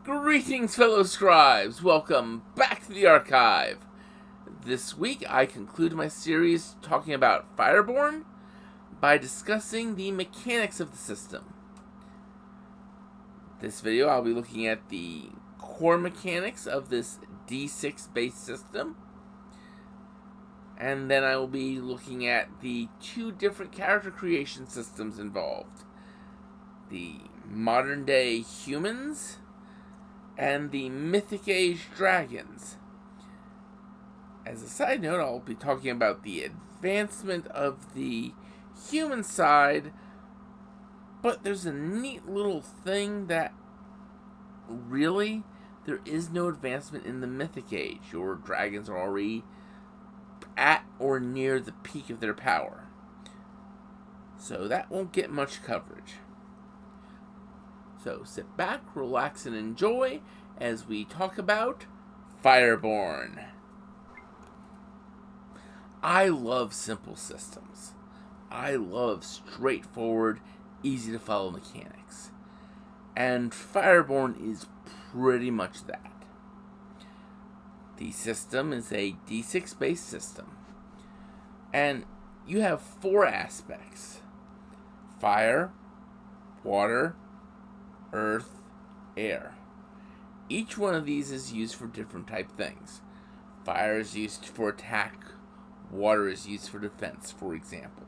Greetings, fellow scribes! Welcome back to the archive. This week, I conclude my series talking about Fireborn by discussing the mechanics of the system. This video, I'll be looking at the core mechanics of this D6-based system, and then I will be looking at the two different character creation systems involved. The modern-day humans and the Mythic Age dragons. As a side note, I'll be talking about the advancement of the human side, but there's a neat little thing that really, there is no advancement in the Mythic Age. Your dragons are already at or near the peak of their power. So that won't get much coverage. So sit back, relax, and enjoy as we talk about Fireborn. I love simple systems. I love straightforward, easy to follow mechanics. And Fireborn is pretty much that. The system is a D6 based system. And you have four aspects: fire, water, earth, air. Each one of these is used for different type things. Fire is used for attack. Water is used for defense, for example.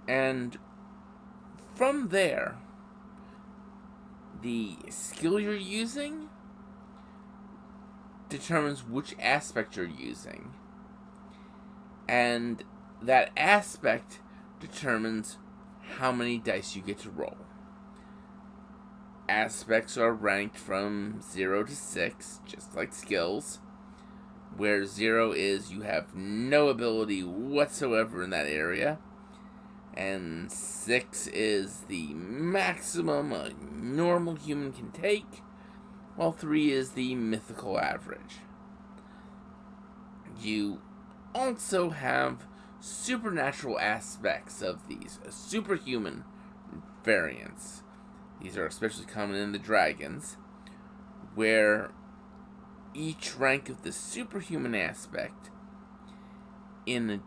And from there, the skill you're using determines which aspect you're using. And that aspect determines how many dice you get to roll. Aspects are ranked from 0 to 6, just like skills, where 0 is you have no ability whatsoever in that area, and 6 is the maximum a normal human can take, while 3 is the mythical average. You also have supernatural aspects of these, superhuman variants. These are especially common in the dragons, where each rank of the superhuman aspect, in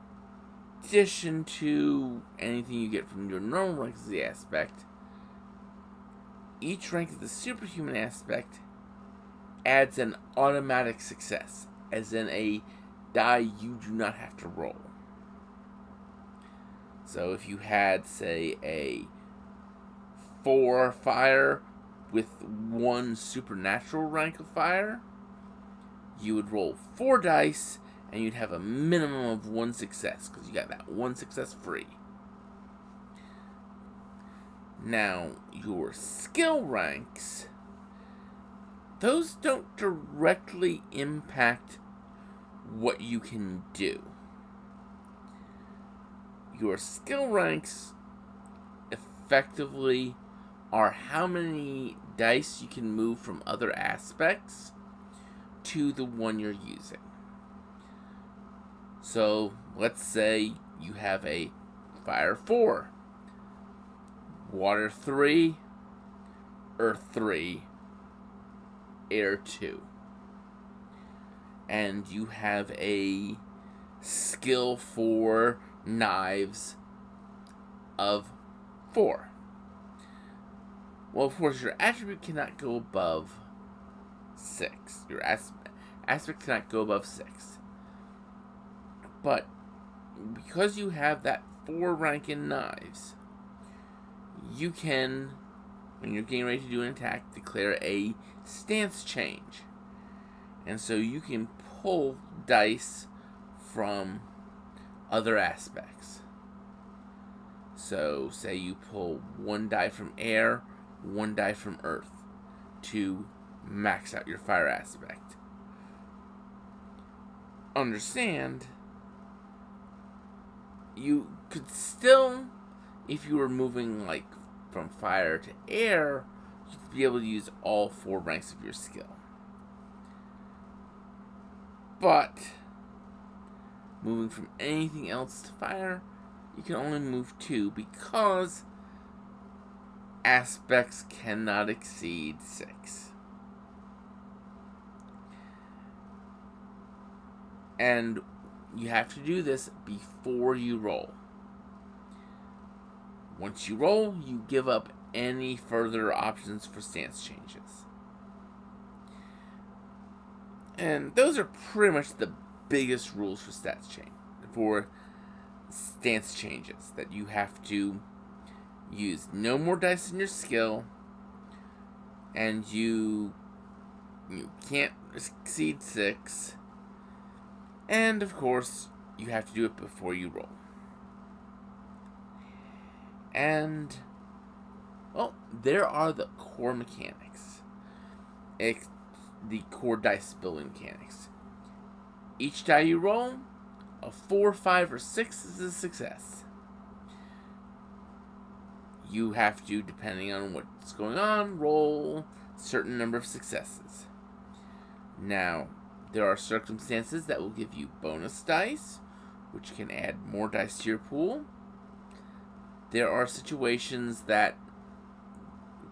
addition to anything you get from your normal ranks of the aspect, each rank of the superhuman aspect adds an automatic success, as in a die you do not have to roll. So if you had, say, a 4 fire with 1 supernatural rank of fire, you would roll 4 dice and you'd have a minimum of 1 success, because you got that 1 success free. Now, your skill ranks, those don't directly impact what you can do. Your skill ranks effectively are how many dice you can move from other aspects to the one you're using. So, let's say you have a fire 4, water 3, earth 3, air 2. And you have a skill for knives of 4. Well, of course, your attribute cannot go above 6. Your aspect cannot go above 6. But because you have that 4 rank in knives, you can, when you're getting ready to do an attack, declare a stance change. And so you can pull dice from other aspects. So, say you pull 1 die from air, 1 die from earth to max out your fire aspect. Understand, you could still, if you were moving like from fire to air, you'd be able to use all 4 ranks of your skill. But moving from anything else to fire, you can only move 2, because aspects cannot exceed 6. And you have to do this before you roll. Once you roll, you give up any further options for stance changes. And those are pretty much the biggest rules for stance changes. That you have to use no more dice in your skill, and you can't exceed 6. And of course, you have to do it before you roll. And, well, there are the core mechanics. The core dice building mechanics. Each die you roll, a 4, 5, or 6 is a success. You have to, depending on what's going on, roll a certain number of successes. Now, there are circumstances that will give you bonus dice, which can add more dice to your pool. There are situations that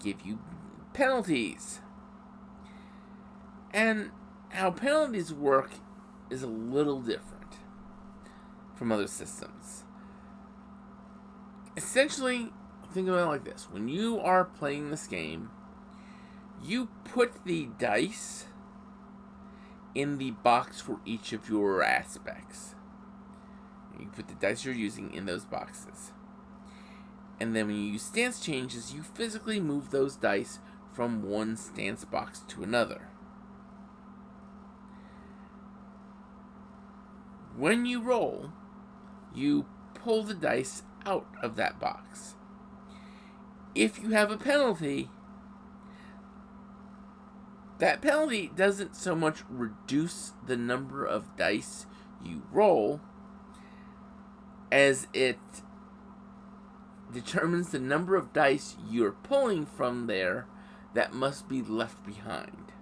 give you penalties. And how penalties work is a little different from other systems. Essentially, think about it like this. When you are playing this game, you put the dice in the box for each of your aspects. You put the dice you're using in those boxes. And then when you use stance changes, you physically move those dice from one stance box to another. When you roll, you pull the dice out of that box. If you have a penalty, that penalty doesn't so much reduce the number of dice you roll as it determines the number of dice you're pulling from there that must be left behind.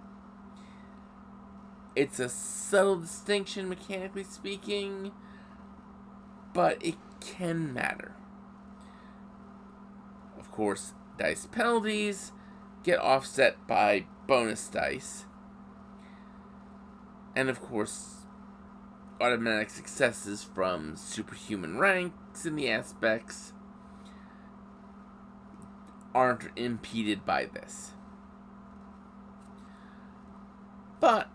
It's a subtle distinction, mechanically speaking, but it can matter. Of course, dice penalties get offset by bonus dice. And of course, automatic successes from superhuman ranks in the aspects aren't impeded by this. But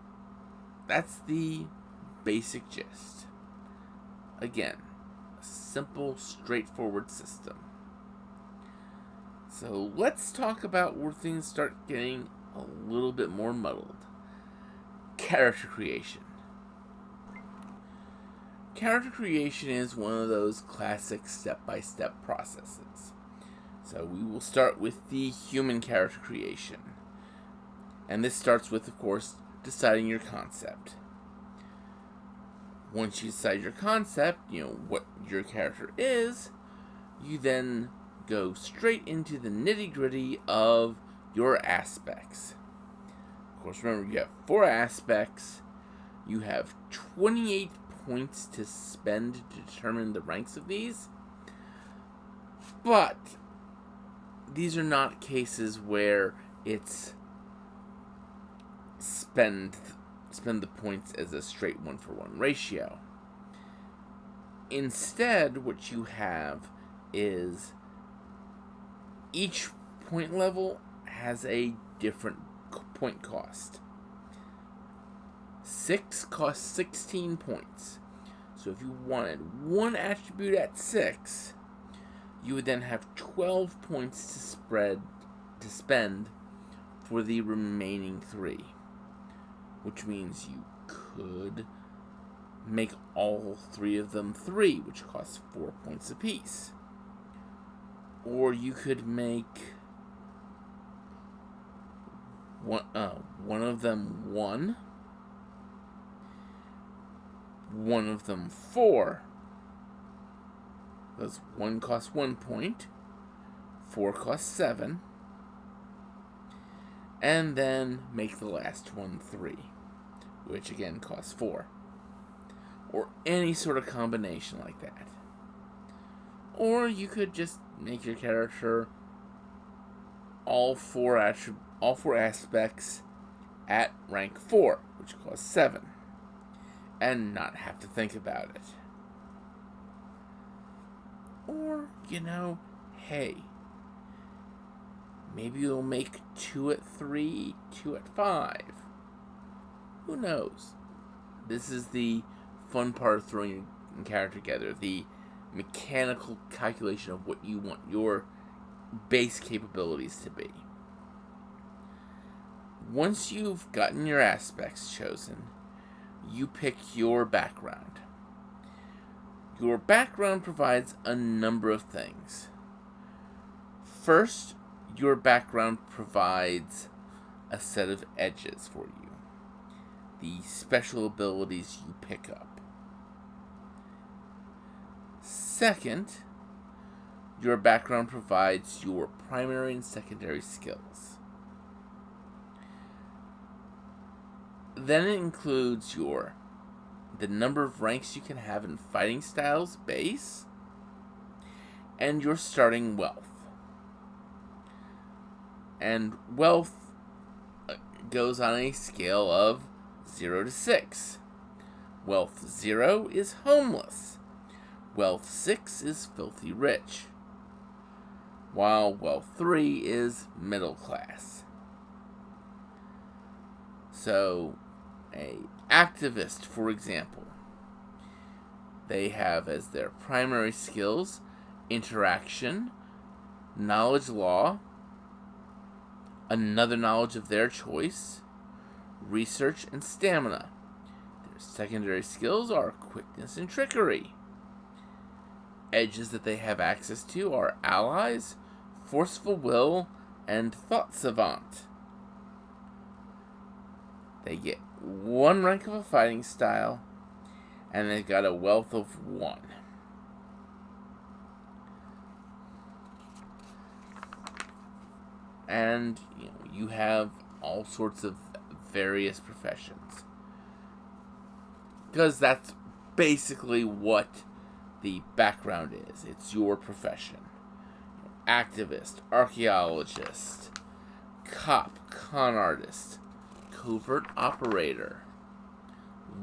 that's the basic gist. Again, a simple, straightforward system. So let's talk about where things start getting a little bit more muddled. Character creation. Character creation is one of those classic step-by-step processes. So we will start with the human character creation. And this starts with, of course, deciding your concept. Once you decide your concept, what your character is, you then go straight into the nitty-gritty of your aspects. Of course, remember, you have 4 aspects. You have 28 points to spend to determine the ranks of these. But these are not cases where it's spend the points as a straight 1-for-1 ratio. Instead, what you have is each point level has a different point cost. 6 costs 16 points. So if you wanted one attribute at 6, you would then have 12 points to spend for the remaining 3. Which means you could make all 3 of them 3, which costs 4 points apiece. Or you could make one of them 1, one of them 4. Because 1 costs 1 point, 4 costs 7, and then make the last one 3, which again costs 4. Or any sort of combination like that. Or you could just make your character all four aspects at rank 4, which costs 7, and not have to think about it. Or, hey, maybe you'll make 2 at 3, 2 at 5. Who knows? This is the fun part of throwing your character together, the mechanical calculation of what you want your base capabilities to be. Once you've gotten your aspects chosen, you pick your background. Your background provides a number of things. First, your background provides a set of edges for you, the special abilities you pick up. Second, your background provides your primary and secondary skills. Then it includes the number of ranks you can have in fighting styles base, and your starting wealth. And wealth goes on a scale of 0 to 6. Wealth 0 is homeless. Wealth 6 is filthy rich. While wealth 3 is middle class. So, a activist, for example, they have as their primary skills interaction, knowledge law, another knowledge of their choice, research, and stamina. Their secondary skills are quickness and trickery. Edges that they have access to are allies, forceful will, and thought savant. They get 1 rank of a fighting style, and they've got a wealth of 1. And you have all sorts of various professions, because that's basically what the background is. It's your profession. Activist, archaeologist, cop, con artist, covert operator,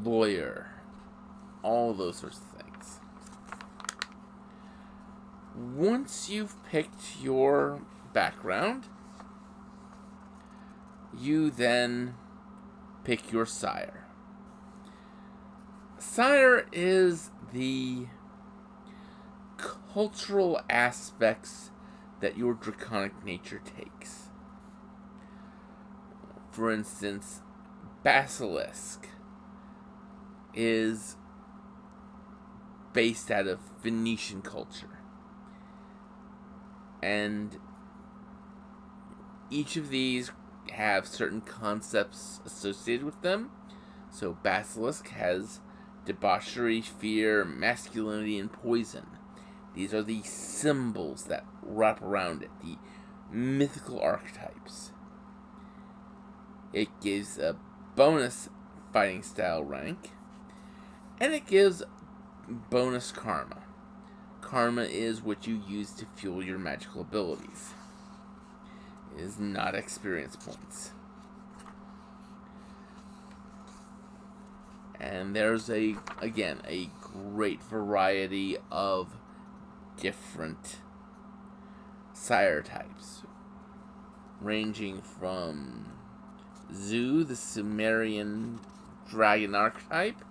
lawyer, all those sorts of things. Once you've picked your background, you then pick your sire. Sire is the cultural aspects that your draconic nature takes. For instance, Basilisk is based out of Venetian culture. And each of these have certain concepts associated with them. So Basilisk has debauchery, fear, masculinity, and poison. These are the symbols that wrap around it, the mythical archetypes. It gives a bonus fighting style rank, and it gives bonus karma. Karma is what you use to fuel your magical abilities. It is not experience points. And there's a great variety of different sire types, ranging from Zu, the Sumerian dragon archetype,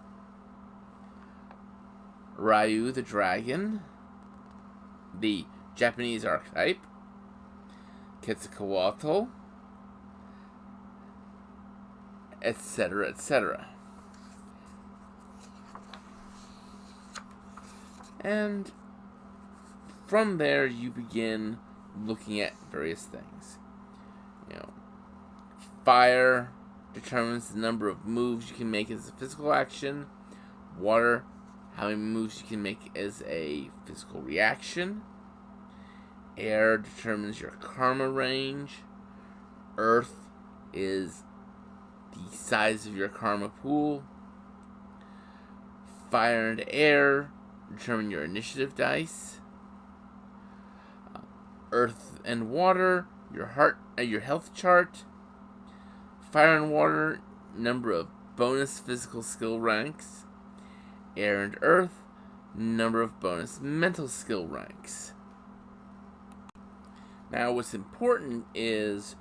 Ryu, the dragon, the Japanese archetype, Quetzalcoatl, etc., etc. And from there, you begin looking at various things. Fire determines the number of moves you can make as a physical action. Water, how many moves you can make as a physical reaction. Air determines your karma range. Earth is the size of your karma pool. Fire and air determine your initiative dice. Earth and water your health chart, fire and water, number of bonus physical skill ranks, air and earth, number of bonus mental skill ranks. Now, what's important is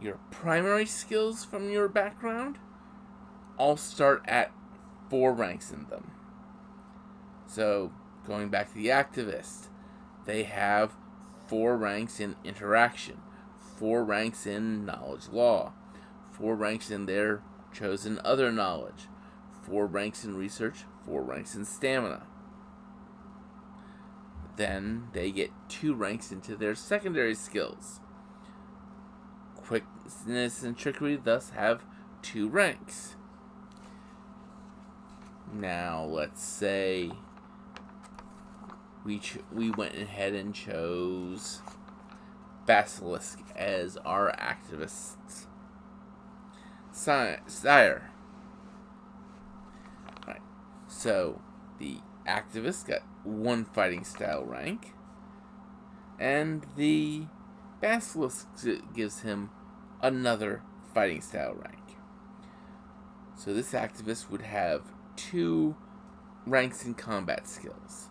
your primary skills from your background all start at 4 ranks in them. So, going back to the activist, they have 4 ranks in interaction, 4 ranks in knowledge law, 4 ranks in their chosen other knowledge, 4 ranks in research, 4 ranks in stamina. Then they get 2 ranks into their secondary skills. Quickness and trickery thus have 2 ranks. Now, let's say we went ahead and chose Basilisk as our activist's sire. Alright, so the activist got 1 fighting style rank, and the Basilisk gives him another fighting style rank. So this activist would have 2 ranks in combat skills,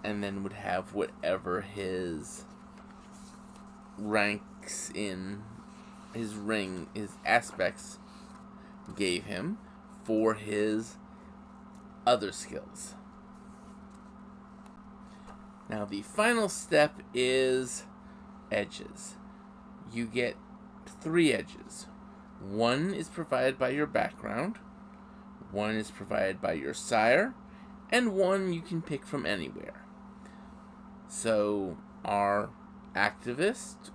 and then would have whatever his ranks in his aspects gave him for his other skills. Now, the final step is edges. You get 3 edges. 1 is provided by your background, 1 is provided by your sire, and 1 you can pick from anywhere. So, our activist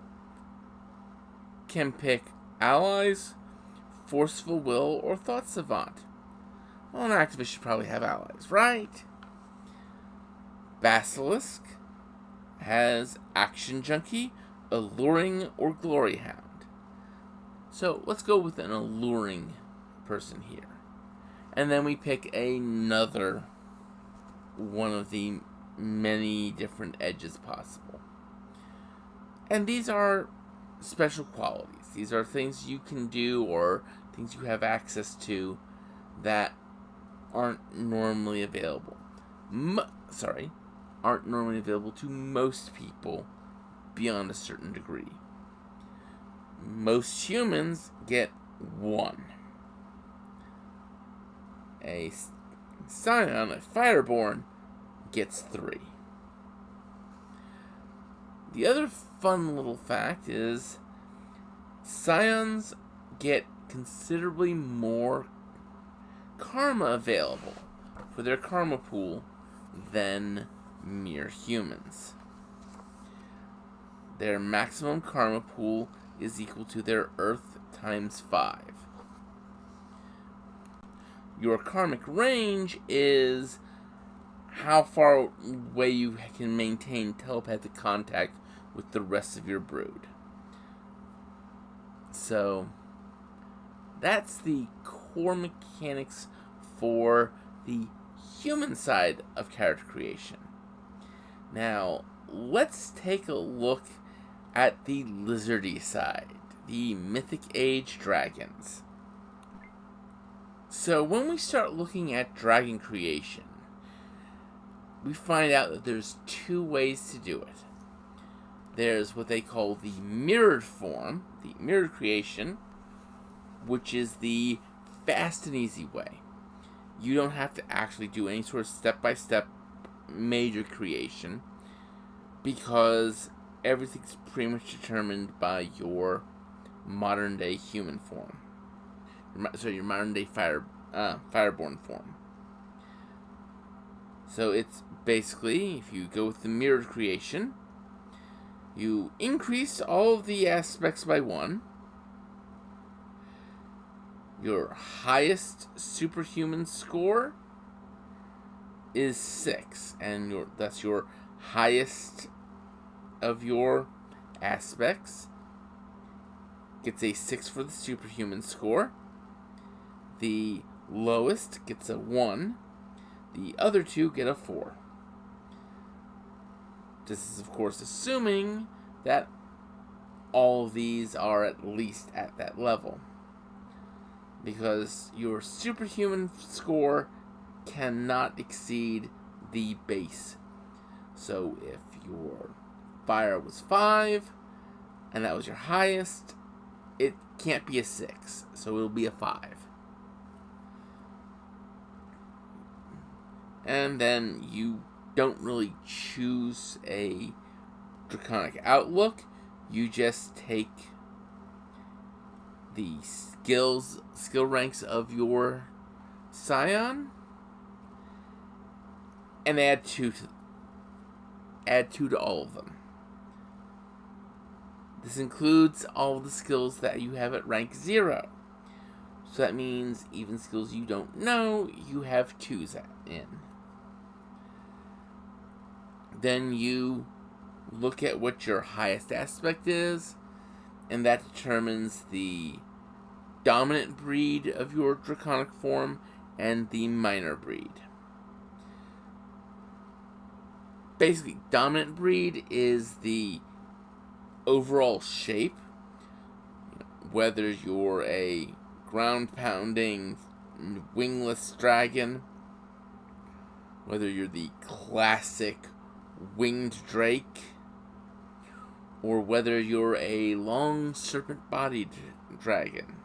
can pick allies, forceful will, or thought savant. Well, an activist should probably have allies, right? Basilisk has action junkie, alluring, or glory hound. So let's go with an alluring person here. And then we pick another one of the many different edges possible. And these are special qualities. These are things you can do or things you have access to that aren't normally available. Aren't normally available to most people beyond a certain degree. Most humans get 1. A Scion, a Fireborn, gets 3. The other fun little fact is Scions get considerably more karma available for their karma pool than mere humans. Their maximum karma pool is equal to their Earth times 5. Your karmic range is how far away you can maintain telepathic contact with the rest of your brood. So, that's the core mechanics for the human side of character creation. Now, let's take a look at the lizardy side, the Mythic Age dragons. So, when we start looking at dragon creation, we find out that there's 2 ways to do it. There's what they call the mirrored form, the mirrored creation, which is the fast and easy way. You don't have to actually do any sort of step-by-step major creation because everything's pretty much determined by your modern-day human form. Your modern-day Fireborn form. So it's basically, if you go with the mirrored creation, you increase all of the aspects by 1. Your highest superhuman score is 6, and that's your highest of your aspects. Gets a 6 for the superhuman score. The lowest gets a 1. The other 2 get a 4. This is, of course, assuming that all of these are at least at that level. Because your superhuman score cannot exceed the base. So if your fire was 5, and that was your highest, it can't be a 6, so it'll be a 5. And then you don't really choose a draconic outlook. You just take the skill ranks of your scion and add 2 to all of them. This includes all the skills that you have at rank 0. So that means even skills you don't know, you have 2s in. Then you look at what your highest aspect is, and that determines the dominant breed of your draconic form and the minor breed. Basically, dominant breed is the overall shape, whether you're a ground-pounding wingless dragon, whether you're the classic winged drake, or whether you're a long serpent-bodied dragon.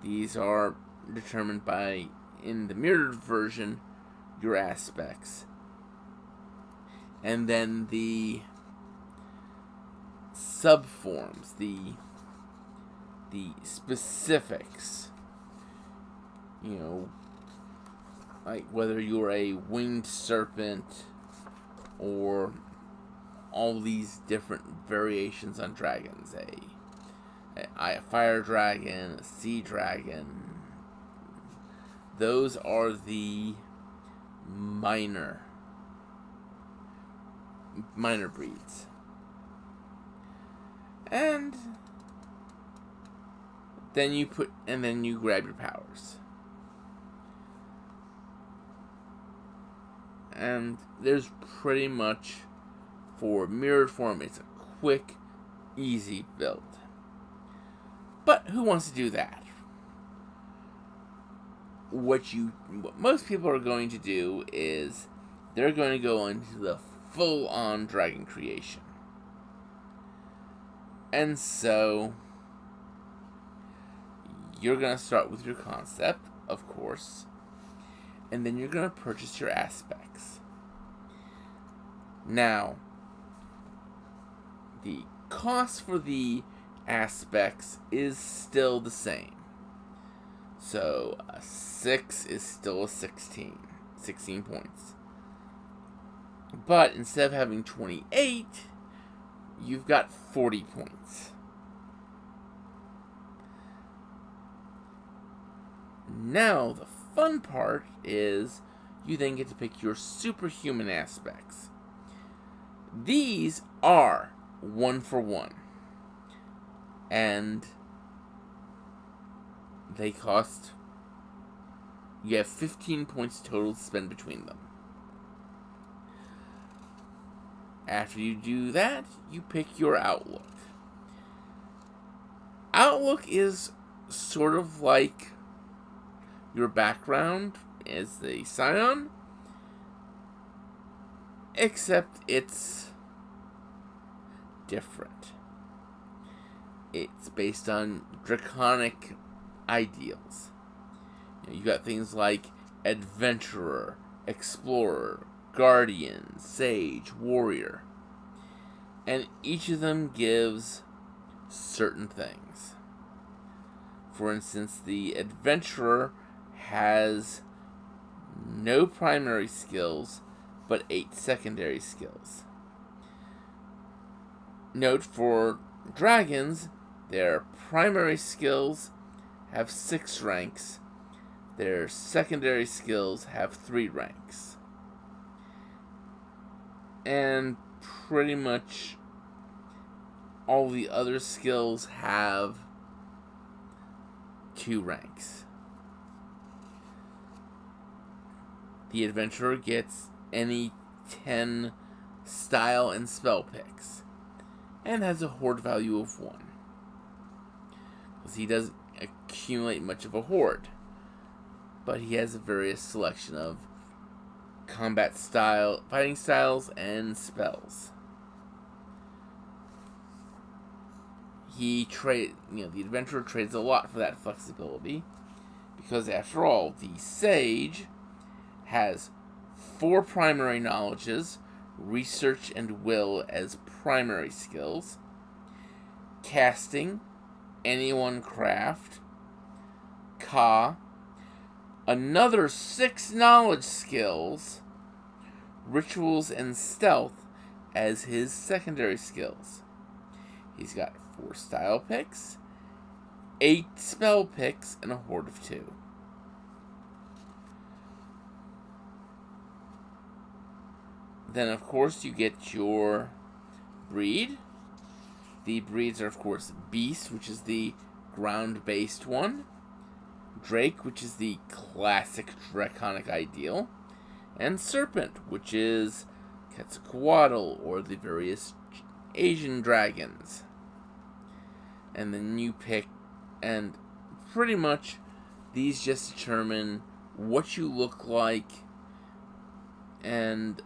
These are determined by, in the mirrored version, your aspects. And then the subforms, the specifics, like whether you're a winged serpent or all these different variations on dragons, a fire dragon, a sea dragon. Those are the minor breeds. And then you grab your powers. And there's pretty much, for mirrored form, it's a quick, easy build. But who wants to do that? What most people are going to do is they're going to go into the full-on dragon creation. And so you're going to start with your concept, of course, and then you're going to purchase your aspects. Now, the cost for the aspects is still the same. So a 6 is still a 16 points. But instead of having 28, you've got 40 points. Now, the fun part is you then get to pick your superhuman aspects. These are 1-for-1. And they cost... You have 15 points total to spend between them. After you do that, you pick your outlook. Outlook is sort of like your background as the scion, except it's different. It's based on draconic ideals. You got things like adventurer, explorer, guardian, sage, warrior. And each of them gives certain things. For instance, the adventurer has no primary skills, but 8 secondary skills. Note for dragons, their primary skills have 6 ranks. Their secondary skills have 3 ranks. And pretty much all the other skills have 2 ranks. The adventurer gets any 10 style, and spell picks, and has a horde value of 1. Because he doesn't accumulate much of a horde, but he has a various selection of combat style, fighting styles, and spells. The adventurer trades a lot for that flexibility, because after all, the sage has 4 primary knowledges, research and will as primary skills, casting, anyone craft, another 6 knowledge skills, rituals and stealth as his secondary skills. He's got 4 style picks, 8 spell picks, and a horde of 2. Then, of course, you get your breed. The breeds are, of course, Beast, which is the ground-based one, Drake, which is the classic draconic ideal, and Serpent, which is Quetzalcoatl, or the various Asian dragons. And then you pick, and pretty much these just determine what you look like and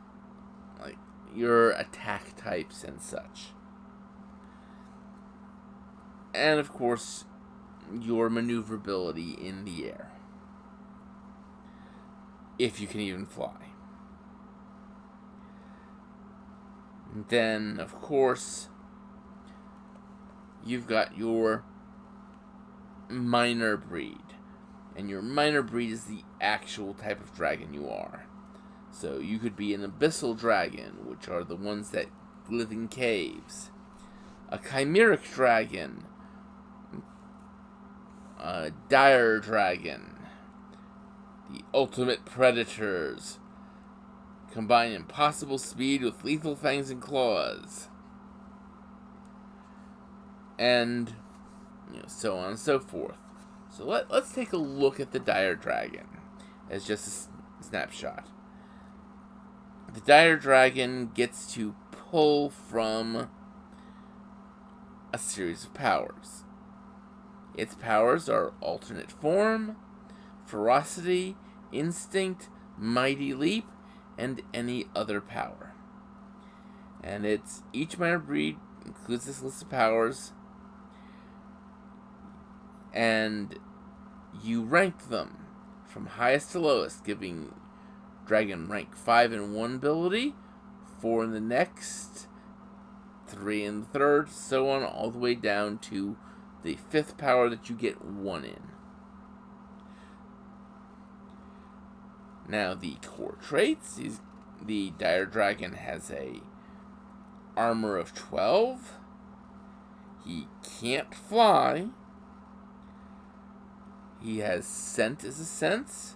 like your attack types and such. And of course, your maneuverability in the air, if you can even fly. And then, of course, you've got your minor breed. And your minor breed is the actual type of dragon you are. So you could be an abyssal dragon, which are the ones that live in caves. A chimeric dragon. A dire dragon. The ultimate predators. Combine impossible speed with lethal fangs and claws. And so on and so forth. So let's take a look at the dire dragon as just a snapshot. The dire dragon gets to pull from a series of powers. Its powers are alternate form, ferocity, instinct, mighty leap, and any other power. And each minor breed includes this list of powers, and you rank them from highest to lowest, giving dragon rank 5 in one ability, 4 in the next, 3 in the third, so on, all the way down to the 5th power that you get 1 in. Now, the core traits, the dire dragon has a armor of 12. He can't fly. He has scent as a sense.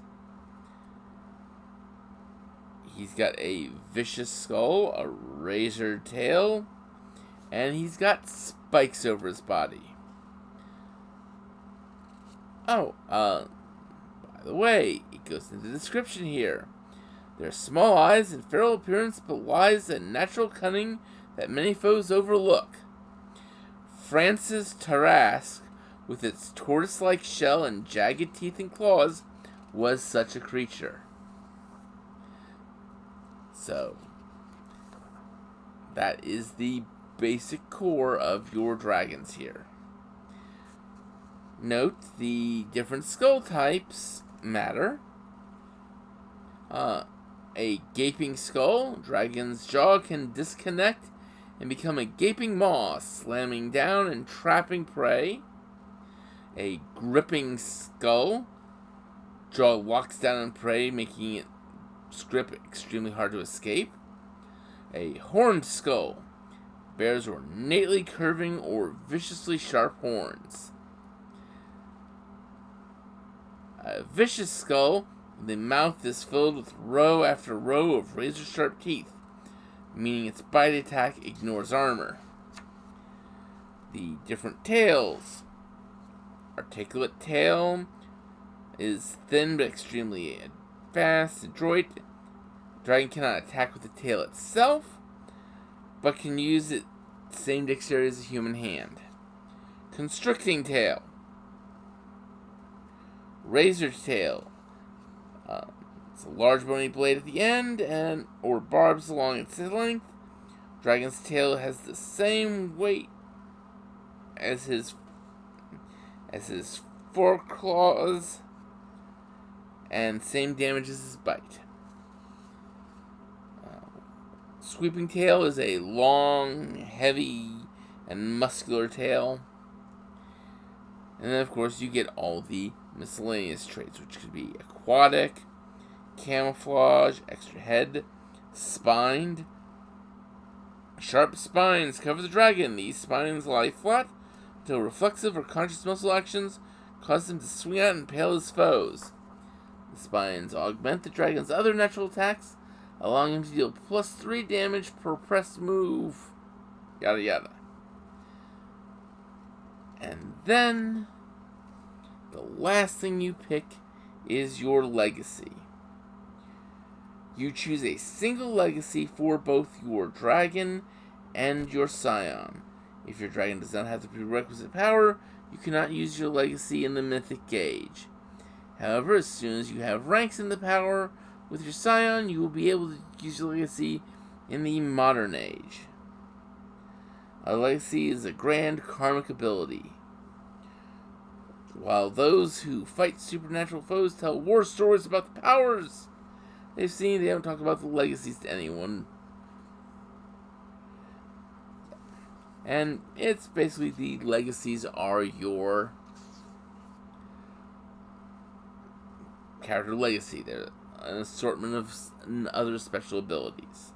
He's got a vicious skull, a razor tail, and he's got spikes over his body. Oh, by the way, it goes into the description here. Their small eyes and feral appearance belies a natural cunning that many foes overlook. France's Tarrasque, with its tortoise-like shell and jagged teeth and claws, was such a creature. So, that is the basic core of your dragons here. Note the different skull types matter. A gaping skull, dragon's jaw can disconnect and become a gaping maw, slamming down and trapping prey. A gripping skull, jaw locks down on prey, making it grip extremely hard to escape. A horned skull, bears ornately curving or viciously sharp horns. A vicious skull, the mouth is filled with row after row of razor-sharp teeth, meaning its bite attack ignores armor. The different tails. Articulate tail is thin but extremely fast, adroit. Dragon cannot attack with the tail itself. but can use the same dexterity as a human hand. Constricting tail. Razor tail. It's a large bony blade at the end, or barbs along its length. Dragon's tail has the same weight as his foreclaws, and same damage as his bite. Sweeping tail is a long, heavy, and muscular tail. And then, of course, you get all the miscellaneous traits, which could be aquatic, camouflage, extra head, spined. Sharp spines cover the dragon. These spines lie flat until reflexive or conscious muscle actions cause him to swing out and impale his foes. The spines augment the dragon's other natural attacks, allowing him to deal +3 damage per press move. Yada yada. And then, the last thing you pick is your legacy. You choose a single legacy for both your dragon and your scion. If your dragon does not have the prerequisite power, you cannot use your legacy in the mythic gauge. However, as soon as you have ranks in the power with your scion, you will be able to use your legacy in the modern age. A legacy is a grand karmic ability. While those who fight supernatural foes tell war stories about the powers they've seen, they don't talk about the legacies to anyone. And it's basically the legacies are your character legacy. They're an assortment of other special abilities.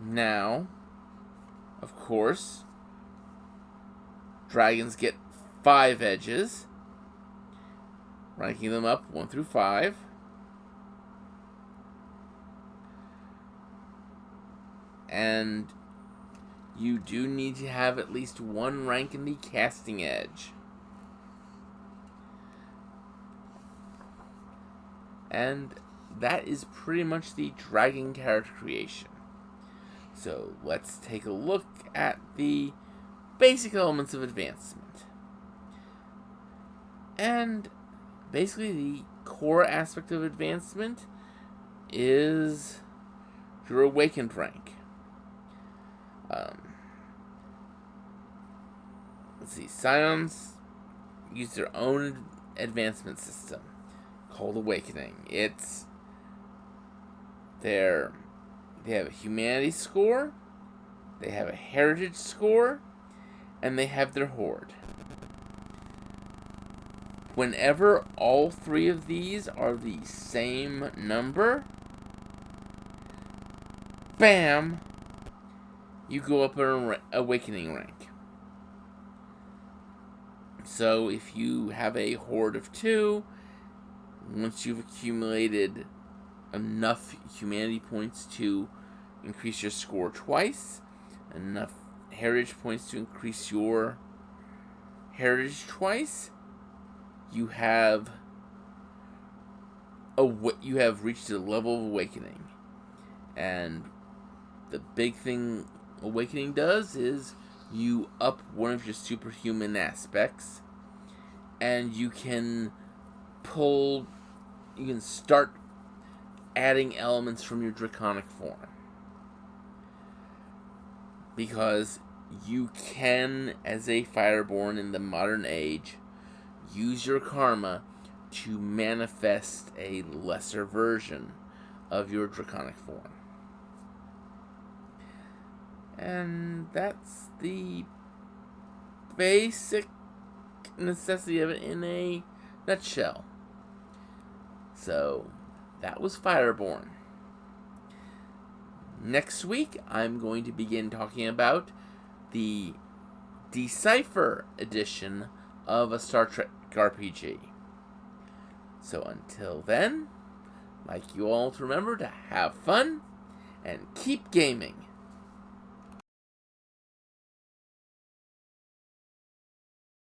Now, of course, dragons get 5 edges, ranking them up 1 through 5. And you do need to have at least 1 rank in the casting edge. And that is pretty much the dragon character creation. So let's take a look at the basic elements of advancement. And basically the core aspect of advancement is your awakened rank. Let's see, Scions use their own advancement system called Awakening. They have a humanity score, they have a heritage score, and they have their horde. Whenever all 3 of these are the same number, bam, you go up an awakening rank. So if you have a horde of 2, once you've accumulated enough humanity points to increase your score twice, enough heritage points to increase your heritage twice, you have reached a level of awakening. And the big thing Awakening does is you up one of your superhuman aspects, and you can start adding elements from your draconic form. Because you can, as a Fireborn in the modern age, use your karma to manifest a lesser version of your draconic form. And that's the basic necessity of it in a nutshell. So, that was Fireborn. Next week, I'm going to begin talking about the Decipher edition of a Star Trek RPG. So until then, I'd like you all to remember to have fun and keep gaming.